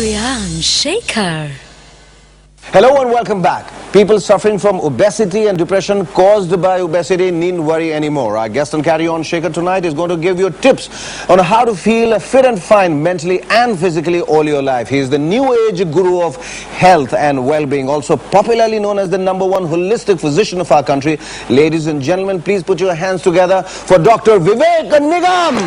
Karyan Shekhar. Hello and welcome back. People suffering from obesity and depression caused by obesity needn't worry anymore. Our guest on Carry On Shekhar tonight is going to give you tips on how to feel fit and fine mentally and physically all your life. He is the new age guru of health and well-being, also popularly known as the #1 holistic physician of our country. Ladies and gentlemen, please put your hands together for Dr. Vivek Nigam.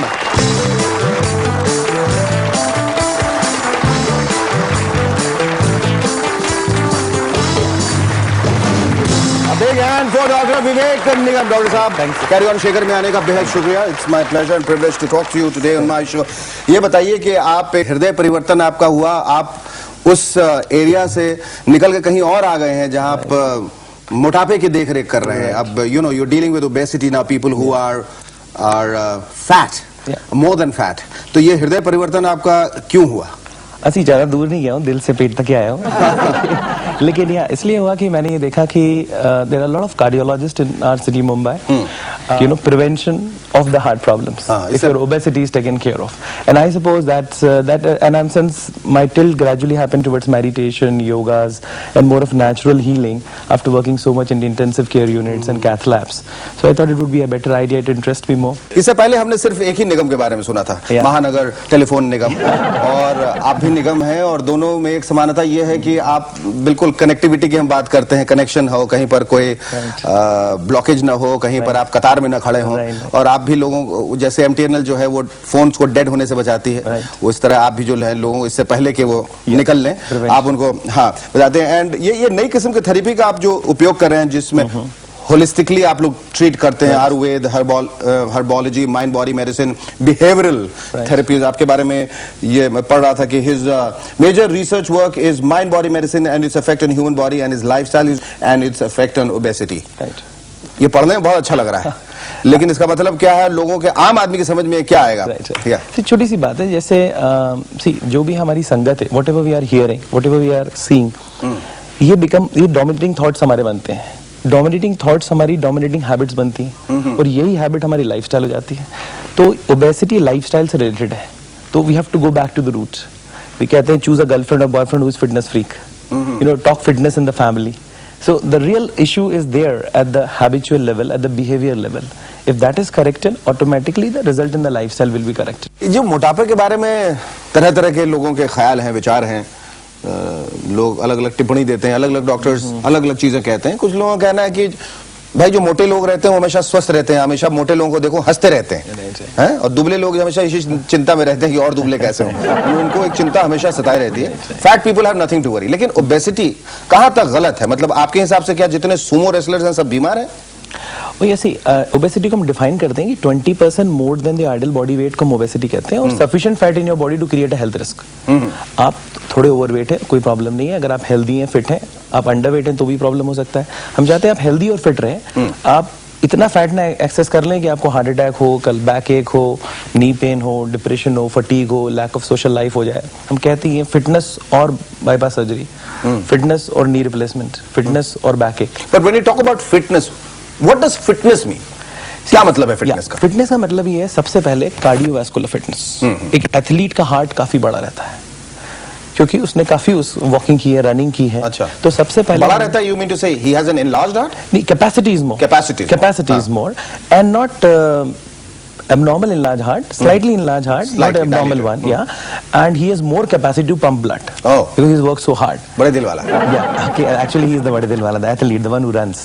Big hand for Dr. Vivek Nigam. Dr. साहब, Carry On Shekhar में आने का बेहद शुक्रिया. It's my pleasure and privilege to talk to you today on my show. ये बताइए कि आप हृदय परिवर्तन आपका हुआ, आप उस एरिया से निकल के कहीं और आ गए हैं जहां आप मोटापे की देख-रेख कर रहे हैं. अब you're dealing with obesity now, people who are fat, more than fat. तो ये हृदय परिवर्तन आपका क्यों हुआ? असि ज़्यादा दूर नहीं गया हूँ, दिल से पेट तक ही आया हूँ. लेकिन यह इसलिए हुआ कि मैंने ये देखा कि there are a lot of cardiologists in our city Mumbai. Prevention of the heart problems. If your obesity is taken care of, and I suppose that and since my tilt gradually happened towards meditation, yogas, and more of natural healing after working so much in the intensive care units and cath labs. So I thought it would be a better idea to interest me more. इससे पहले हमने सिर्फ एक ही निगम के बारे में सुना था, महानगर टेलीफोन निगम, और आप भी निगम है, और दोनों में एक समानता ये है कि आप बिल्कुल कनेक्टिविटी की हम बात करते हैं, कनेक्शन हो, कहीं पर कोई ब्लॉकेज ना हो, कहीं पर आप कतार में ना खड़े हो, और आप भी लोगों को, जैसे MTNL जो है वो फोन्स को डेड होने से बचाती है, उस तरह आप भी जो है लोगों इससे पहले कि वो निकल लें, आप उनको बताते हैं. एंड ये नई किस्म के थेरेपी का आप जो उपयोग कर रहे हैं, जिसमें होलिस्टिकली आप लोग ट्रीट करते हैं, Ayurveda, herbology, mind body medicine, behavioural therapies. आपके बारे में ये मैं पढ़ रहा था कि his major research work is mind body medicine and its effect on human body and his lifestyle and its effect on obesity. ये पढ़ने में बहुत अच्छा लग रहा है, लेकिन इसका मतलब क्या है, लोगों के आम आदमी की समझ में क्या आएगा? छोटी सी बात है, जैसे जो भी हमारी संगत है, whatever we are hearing, whatever we are seeing, ये डोमिनेटिंग थॉट्स हमारे बनते हैं. डोमिनेटिंग थॉट्स हमारी डोमिनेटिंग हैबिट्स बनती हैं, और यही हैबिट हमारी लाइफस्टाइल हो जाती है. तो ओबेसिटी लाइफस्टाइल से रिलेटेड है, तो we have to go back to the roots. We कहते हैं चूज अ गर्लफ्रेंड और boyfriend who is fitness freak, talk fitness in the family. So the real issue is there at the habitual level, at the behavior level. If that is corrected, automatically the result in the lifestyle will be corrected. जो मोटापे के बारे में तरह-तरह के लोगों के ख्याल हैं, विचार हैं, लोग अलग-अलग टिप्पणी देते हैं, अलग-अलग डॉक्टर्स अलग-अलग चीजें कहते हैं. कुछ लोगों का कहना है कि भाई जो मोटे लोग रहते हैं वो हमेशा स्वस्थ रहते हैं, हमेशा मोटे लोगों को देखो हंसते रहते हैं, और दुबले लोग हमेशा इसी चिंता में रहते हैं कि और दुबले कैसे हों. उनको एक चिंता हमेशा सताई रहती है. Fat people have nothing to worry. लेकिन ओबेसिटी कहाँ तक गलत है? मतलब आपके हिसाब से क्या जितने सुमो रेसलर्स हैं सब बीमार हैं? ओबेसिटी को हम डिफाइन करते हैं कि 20% more than the ideal body weight को हम ओबेसिटी कहते हैं, और sufficient fat in your body to create a health risk. आप थोड़े ओवरवेट है, कोई प्रॉब्लम नहीं है. अगर आप हेल्दी हैं, फिट हैं, आप अंडरवेट हैं तो भी प्रॉब्लम हो सकता है. हम चाहते हैं आप हेल्दी और फिट रहें. आप इतना फैट ना एक्सेस कर लें कि आपको हार्ट अटैक हो, कल बैक एक हो, नी पेन हो, डिप्रेशन हो, फटीग हो, लैक ऑफ सोशल लाइफ हो जाए. हम कहते हैं फिटनेस और बाईपास सर्जरी, फिटनेस और नी रिप्लेसमेंट, फिटनेस और बैक एक. But when you talk about fitness, what does fitness mean? क्या मतलब है फिटनेस का? फिटनेस का मतलब ये है, सबसे पहले कार्डियोवैस्कुलर फिटनेस. एक एथलीट का हार्ट काफी बड़ा रहता है क्योंकि उसने काफी वॉकिंग की है, रनिंग की है. अच्छा. तो सबसे पहले बड़ा रहता है. You mean to say he has an enlarged heart? नहीं, capacity is more. Capacity is more and not abnormal enlarged heart, slightly enlarged heart, not abnormal one. And he has more capacity to pump blood because he works so hard. बड़े दिल वाला. Actually he is the बड़े दिल वाला, the athlete, the one who runs.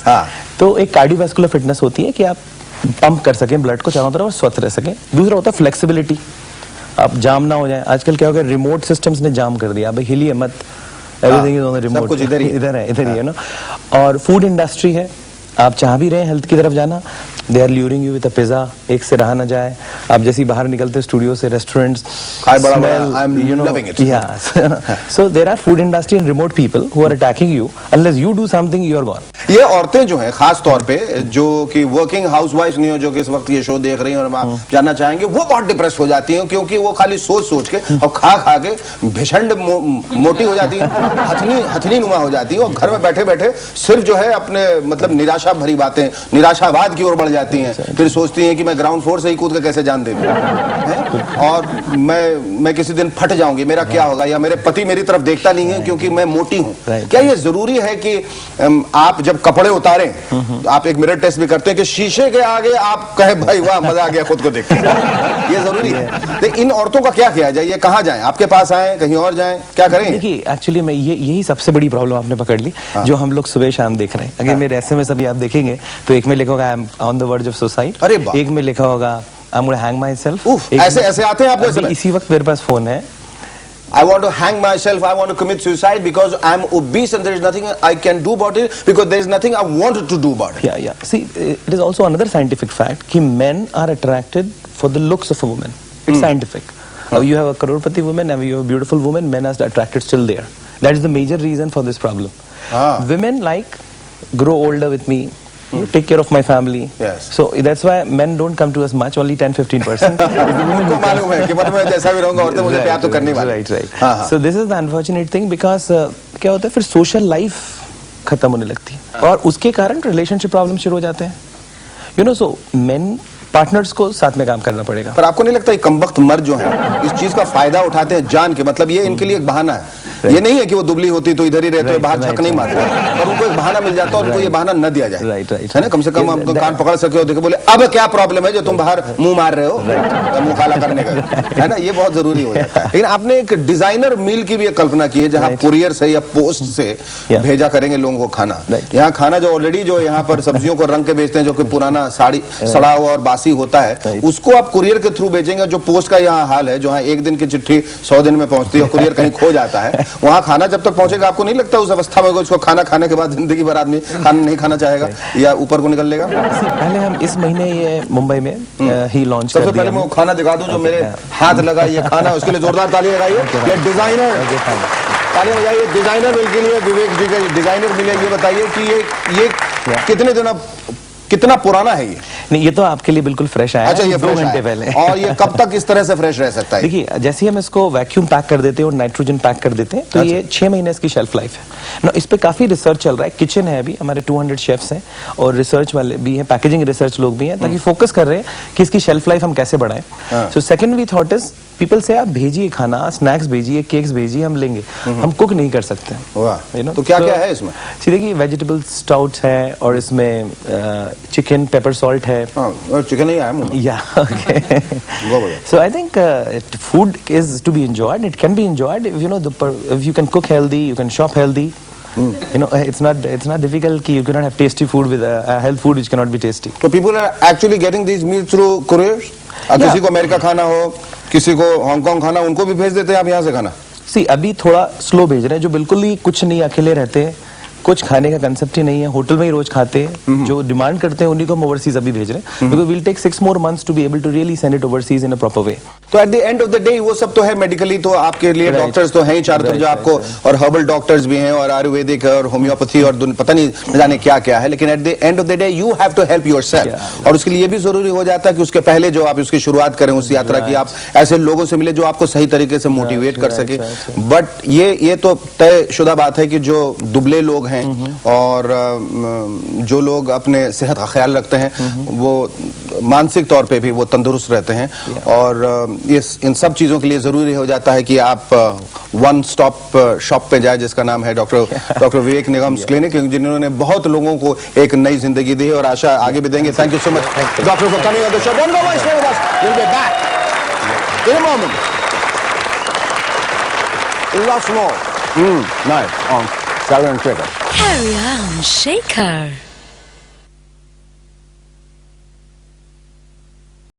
तो एक cardiovascular fitness होती है कि आप पंप कर सकें ब्लड को चारों तरफ और स्वस्थ रह सकें. दूसरा होता है फ्लेक्सिबिलिटी, आप जाम ना हो जाए. आजकल क्या हो गया, रिमोट सिस्टम्स ने जाम कर दिया. अब हिलिए मत, everything is on the remote, कुछ इधर है ना. और फूड इंडस्ट्री है, आप चाह भी रहे हैं हेल्थ की तरफ जाना, they are luring you with a pizza, एक से रहा ना जाए. आप जैसे बाहर निकलते स्टूडियो से, restaurants, so there are food industry and remote people who are attacking you. Unless you do something, you are gone. ये औरतें जो हैं खास तौर पे, जो कि वर्किंग हाउसवाइफ नहीं हो, जो कि इस वक्त ये शो देख रही हैं और आप जानना चाहेंगे, वो बहुत डिप्रेस हो जाती हैं क्योंकि वो खाली सोच के और खा के भिषण मोटी हो जाती है, हथनी नुमा हो जाती है, और घर में बैठे सिर्फ जो है अपने मतलब निराशा निराशा भरी बातें निराशावाद की ओर बढ़ जाती हैं, फिर सोचती हैं कि मैं ग्राउंड फ्लोर से ही कूद के कैसे जान दे दूं, और मैं किसी दिन फट जाऊंगी, मेरा क्या होगा, या मेरे पति मेरी तरफ देखता नहीं है क्योंकि मैं मोटी हूं। क्या ये जरूरी है कि आप जब कपड़े उतारें आप एक मिरर टेस्ट भी करते हैं कि शीशे के आगे आप कहे भाई वाह मजा आ गया खुद को देख के? ये जरूरी है। तो इन औरतों का क्या किया जाए, ये कहाँ जाएं, आपके पास आए, कहीं और जाएं, क्या करें? देखिए एक्चुअली मैं यही सबसे बड़ी प्रॉब्लम आपने पकड़ ली, जो हम लोग सुबह शाम देख रहे हैं। अगर मेरे एसएमएस अभी आप देखेंगे तो एक में लिखा होगा I am on the verge of suicide, एक में लिखा होगा I am going to hang myself. ऐसे आते हैं आपको? इसी वक्त मेरे पास फोन है, I want to hang myself, I want to commit suicide because I'm obese and there is nothing I can do about it because there is nothing I wanted to do about it. Yeah. See, it is also another scientific fact कि men are attracted for the looks of a woman. It's scientific. Now you have a crorepati woman and you have a beautiful woman, men are attracted still there. That is the major reason for this problem. Women like grow older with me. You take care of my family. Yes. So that's why men don't come to us much, only 10-15%. उनको मालूम है कि मतलब मैं जैसा भी रहूंगा औरतें मुझे प्यार तो करने वाली। Right. So this is the unfortunate thing because क्या होता है फिर सोशल लाइफ खत्म होने लगती है और उसके कारण रिलेशनशिप प्रॉब्लम शुरू हो जाते हैं। You know, so men partners को साथ में काम करना पड़ेगा। पर आपको नहीं लगता ये कमबख्त मर्द जो हैं इस चीज का फायदा उठाते हैं जान के, मतलब ये इनके लिए एक बहाना है। ये नहीं है कि वो दुबली होती तो इधर ही रहते बाहर छक नहीं मारते, पर उनको एक बहाना मिल जाता है और उनको ये बहाना न दिया जाए, है ना? कम से कम आप कान पकड़ सके हो, देखे बोले अब क्या प्रॉब्लम है जो तुम बाहर मुंह मार रहे हो, मुंह काला करने का, है ना? ये बहुत जरूरी हो जाता है। लेकिन आपने एक डिजाइनर मील की भी एक कल्पना की है जहाँ कुरियर से या पोस्ट से भेजा करेंगे लोगों को खाना। यहाँ खाना जो ऑलरेडी जो यहाँ पर सब्जियों को रंग के बेचते हैं जो कि पुराना सड़ा हुआ और बासी होता है, उसको आप कुरियर के थ्रू भेजेंगे। जो पोस्ट का यहाँ हाल है, जहाँ एक दिन की चिट्ठी 100 दिन में पहुंचती है और कुरियर कहीं खो जाता है, वहाँ खाना जब तक पहुंचेगा आपको नहीं लगता उस अवस्था में उसको खाना खाने के बाद जिंदगी भर आदमी खाना नहीं खाना चाहेगा या ऊपर को निकल लेगा? पहले हम इस महीने ये मुंबई में ही लॉन्च कर दिया। सबसे पहले मैं खाना दिखा दूं जो मेरे हाथ लगा ये खाना, उसके लिए जोरदार ताली लगाइए। ये डिजाइनर ताली बजाइए डिजाइनर मिल के लिए, विवेक जी के डिजाइनर मिले। ये बताइए कि ये कितने दिन अब कितना पुराना है ये? नहीं, ये तो आपके लिए बिल्कुल फ्रेश आया। अच्छा, ये 2 घंटे पहले। और ये कब तक इस तरह से फ्रेश रह सकता है? देखिए, जैसे हम इसको वैक्यूम पैक कर देते हैं और नाइट्रोजन पैक कर देते हैं तो ये 6 महीने इसकी शेल्फ लाइफ है ना। इस पे काफी रिसर्च चल रहा है। किचन है अभी हमारे 200 शेफ्स हैं और रिसर्च वाले भी हैं, पैकेजिंग रिसर्च लोग भी हैं, ताकि फोकस कर रहे हैं कि इसकी शेल्फ लाइफ हम कैसे बढ़ाएं। So second we thought is people से आप भेजिए खाना, स्नैक्स भेजिए, केक्स भेजिए, हम लेंगे। हम कुक नहीं कर सकते। तो क्या क्या है इसमें? देखिए, वेजिटेबल स्टाउट है और इसमें चिकन पेपर सॉल्ट है। चिकन नहीं आया मुझे। Yeah, okay. So I think food is to be enjoyed. It can be enjoyed if you know if you can cook healthy, you can shop healthy. You know, it's not difficult कि you cannot have tasty food with health food which cannot be tasty. So people are actually getting these meals through couriers? किसी को America खाना हो, किसी को Hong Kong खाना, उनको भी भेज देते हैं आप यहाँ से खाना? See, अभी थोड़ा स्लो भेज रहे हैं, जो बिल्कुल ही कुछ नहीं अकेले रहते हैं, कुछ खाने का कंसेप्ट ही नहीं है, होटल में ही रोज खाते हैं, जो डिमांड करते हैं उन्हीं को हम ओवरसीज अभी भेज रहे हैं, because we'll take 6 more months to be able to really send it overseas in a proper way. तो eight the end of the day वो सब तो है मेडिकली, तो आपके लिए डॉक्टर्स तो हैं ही चारों तरफ जो आपको, और हर्बल डॉक्टर्स भी हैं और आयुर्वेदिक और होम्योपैथी और पता नहीं जाने क्या क्या है, लेकिन at the end of the day you have to help yourself. और उसके लिए भी जरूरी हो जाता है कि उसके पहले जो आप उसकी शुरुआत करें उस यात्रा की, आप ऐसे लोगों से मिले जो आपको सही तरीके से मोटिवेट कर सके। बट ये तो तयशुदा बात है कि जो दुबले लोग हैं और जो लोग अपने सेहत का ख्याल रखते हैं वो मानसिक तौर पे भी वो तंदुरुस्त रहते हैं। और इन सब चीज़ों के लिए ज़रूरी हो जाता है कि आप वन स्टॉप शॉप पे जाए जिसका नाम है डॉक्टर विवेक निगम्स क्लिनिक, जिन्होंने बहुत लोगों को एक नई जिंदगी दी है और आशा आगे भी देंगे। Thank you so much doctor for coming on the show. Don't go away, stay with us, we will be back in a moment. Lots more. Nice on Saturn Trigger. Carry on, Shaker.